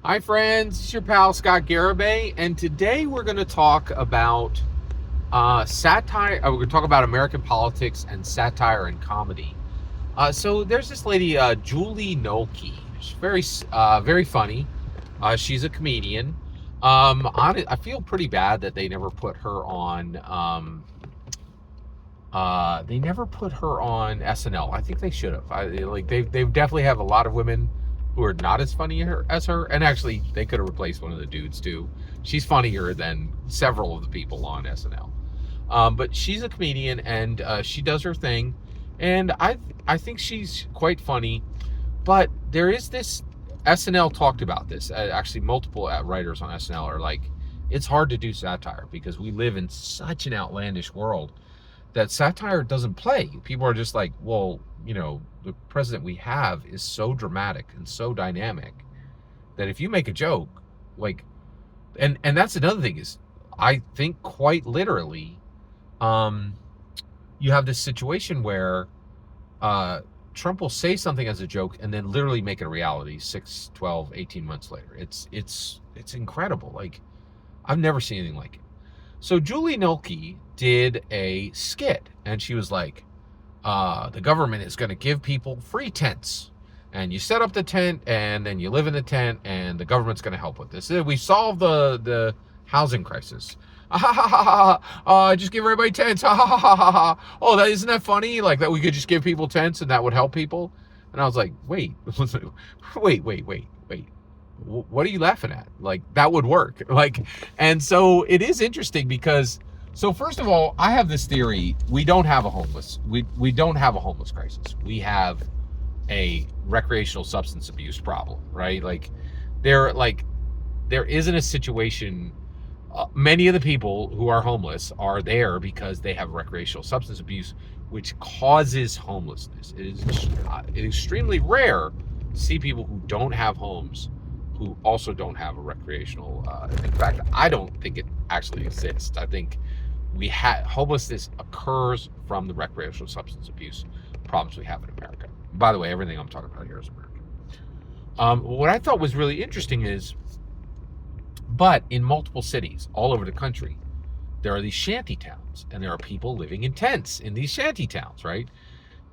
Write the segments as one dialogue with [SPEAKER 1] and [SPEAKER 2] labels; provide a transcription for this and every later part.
[SPEAKER 1] Hi, friends. It's your pal Scott Garibay, and today we're going to talk about satire. We're going to talk about American politics and satire and comedy. So there's this lady, Julie Nolke. She's very funny. She's a comedian. I feel pretty bad that they never put her on. They never put her on SNL. I think they should have. They definitely have a lot of women who are not as funny as her, and actually they could have replaced one of the dudes too. She's funnier than several of the people on SNL. But she's a comedian and she does her thing, and I think she's quite funny. But there is this SNL talked about this. Actually, multiple writers on SNL are like, it's hard to do satire because we live in such an outlandish world that satire doesn't play. People are just like, well, the president we have is so dramatic and so dynamic that if you make a joke, like, and that's another thing is, I think quite literally, you have this situation where Trump will say something as a joke and then literally make it a reality 6, 12, 18 months later. It's incredible. Like, I've never seen anything like it. So Julie Nolke did a skit, and she was like, the government is going to give people free tents. And you set up the tent, and then you live in the tent, and the government's going to help with this. We solved the housing crisis. Just give everybody tents. Oh, isn't that funny? Like, that we could just give people tents, and that would help people? And I was like, wait. What are you laughing at? Like, that would work. Like, and so it is interesting because, so first of all, I have this theory. We don't have a homeless crisis. We have a recreational substance abuse problem, right? Like, there isn't a situation. Many of the people who are homeless are there because they have recreational substance abuse, which causes homelessness. It is extremely rare to see people who don't have homes who also don't have a recreational. In fact, I don't think it actually exists. I think homelessness occurs from the recreational substance abuse problems we have in America. By the way, everything I'm talking about here is American. What I thought was really interesting is, but in multiple cities all over the country, there are these shanty towns, and there are people living in tents in these shanty towns, right?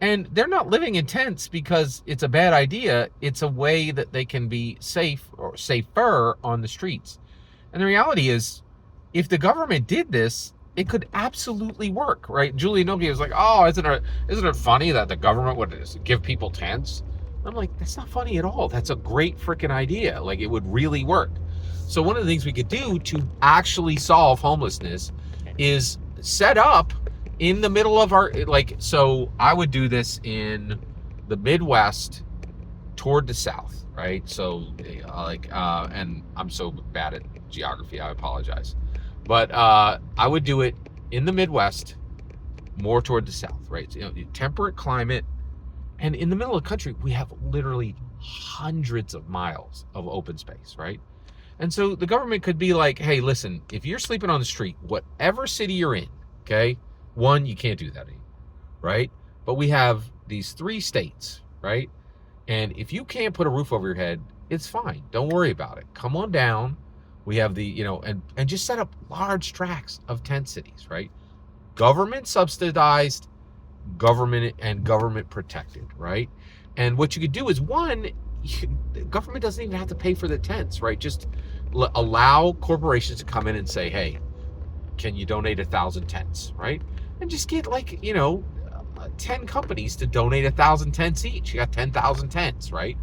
[SPEAKER 1] And they're not living in tents because it's a bad idea. It's a way that they can be safe or safer on the streets. And the reality is, if the government did this, it could absolutely work, right? Julie Nokia was like, oh, isn't it funny that the government would give people tents? I'm like, that's not funny at all. That's a great freaking idea. Like, it would really work. So one of the things we could do to actually solve homelessness is set up in the middle of our, like, so I would do this in the Midwest toward the South, right? So and I'm so bad at geography, I apologize. But I would do it in the Midwest, more toward the South, right? So, temperate climate. And in the middle of the country, we have literally hundreds of miles of open space, right? And so the government could be like, hey, listen, if you're sleeping on the street, whatever city you're in, okay, one, you can't do that anymore, right? But we have these 3 states, right? And if you can't put a roof over your head, it's fine. Don't worry about it. Come on down. We have and just set up large tracts of tent cities, right? Government subsidized, government protected, right? And what you could do is, one, the government doesn't even have to pay for the tents, right? Just allow corporations to come in and say, hey, can you donate 1,000 tents, right? And just get 10 companies to donate 1,000 tents each. You got 10,000 tents, right?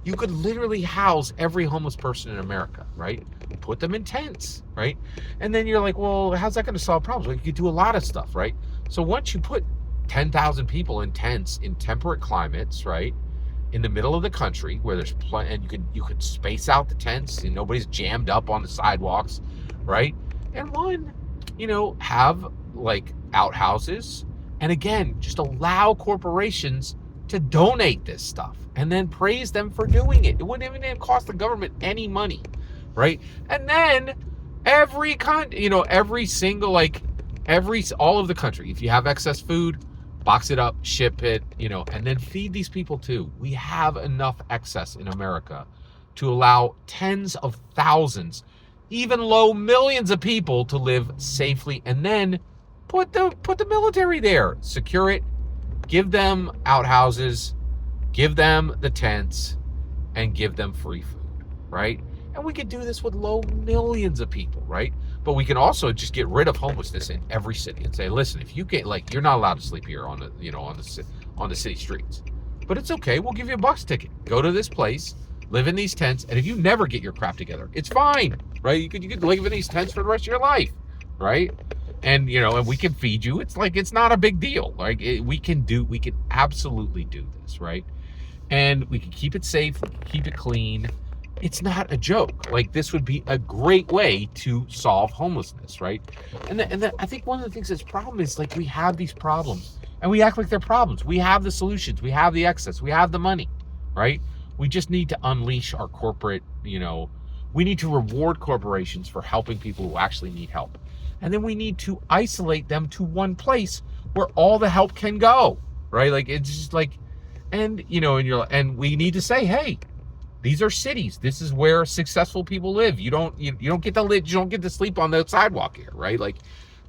[SPEAKER 1] You could literally house every homeless person in America, right? Put them in tents, right? And then you're like, well, how's that going to solve problems? Well, you could do a lot of stuff, right? So once you put 10,000 people in tents in temperate climates, right, in the middle of the country where there's plenty, and you could space out the tents and nobody's jammed up on the sidewalks, right? And one, have like outhouses, and again, just allow corporations to donate this stuff and then praise them for doing it. It wouldn't even cost the government any money, right? And then all of the country, if you have excess food, box it up, ship it, and then feed these people too. We have enough excess in America to allow tens of thousands, even low millions of people to live safely, and then put the military there, secure it, give them outhouses, give them the tents, and give them free food, right? And we could do this with low millions of people, right? But we can also just get rid of homelessness in every city and say, listen, if you get, like, you're not allowed to sleep here on the, you know, on the city streets, but it's okay. We'll give you a bus ticket. Go to this place, live in these tents, and if you never get your crap together, it's fine, right? You could live in these tents for the rest of your life, right? And, you know, and we can feed you. It's like, it's not a big deal. Like, we can absolutely do this, right? And we can keep it safe, we can keep it clean. It's not a joke. Like, this would be a great way to solve homelessness, right? And I think one of the things that's a problem is, like, we have these problems and we act like they're problems. We have the solutions, we have the access, we have the money, right? We just need to unleash our corporate, you know, we need to reward corporations for helping people who actually need help. And then we need to isolate them to one place where all the help can go, right? Like, it's just like, and, you know, and we need to say, hey, these are cities. This is where successful people live. You don't get to live, you don't get to sleep on the sidewalk here, right? Like,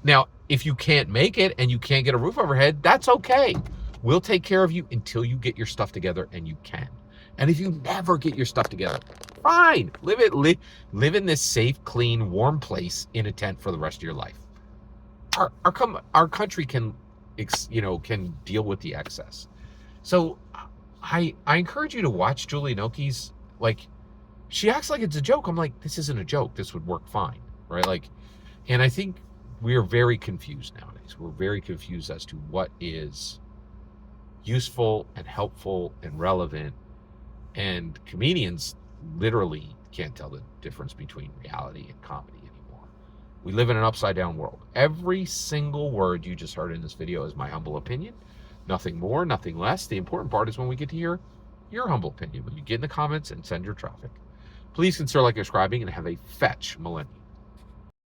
[SPEAKER 1] now, if you can't make it and you can't get a roof overhead, that's okay. We'll take care of you until you get your stuff together, and you can. And if you never get your stuff together, fine. Live in this safe, clean, warm place in a tent for the rest of your life. Our country can, you know, can deal with the excess. So I encourage you to watch Julie Nolke's, like, she acts like it's a joke. I'm like, this isn't a joke. This would work fine, right? Like, and I think we are very confused nowadays. We're very confused as to what is useful and helpful and relevant. And comedians literally can't tell the difference between reality and comedy anymore. We live in an upside down world. Every single word you just heard in this video is my humble opinion. Nothing more, nothing less. The important part is when we get to hear your humble opinion, when you get in the comments and send your traffic. Please consider liking, subscribing, and have a fetch millennium.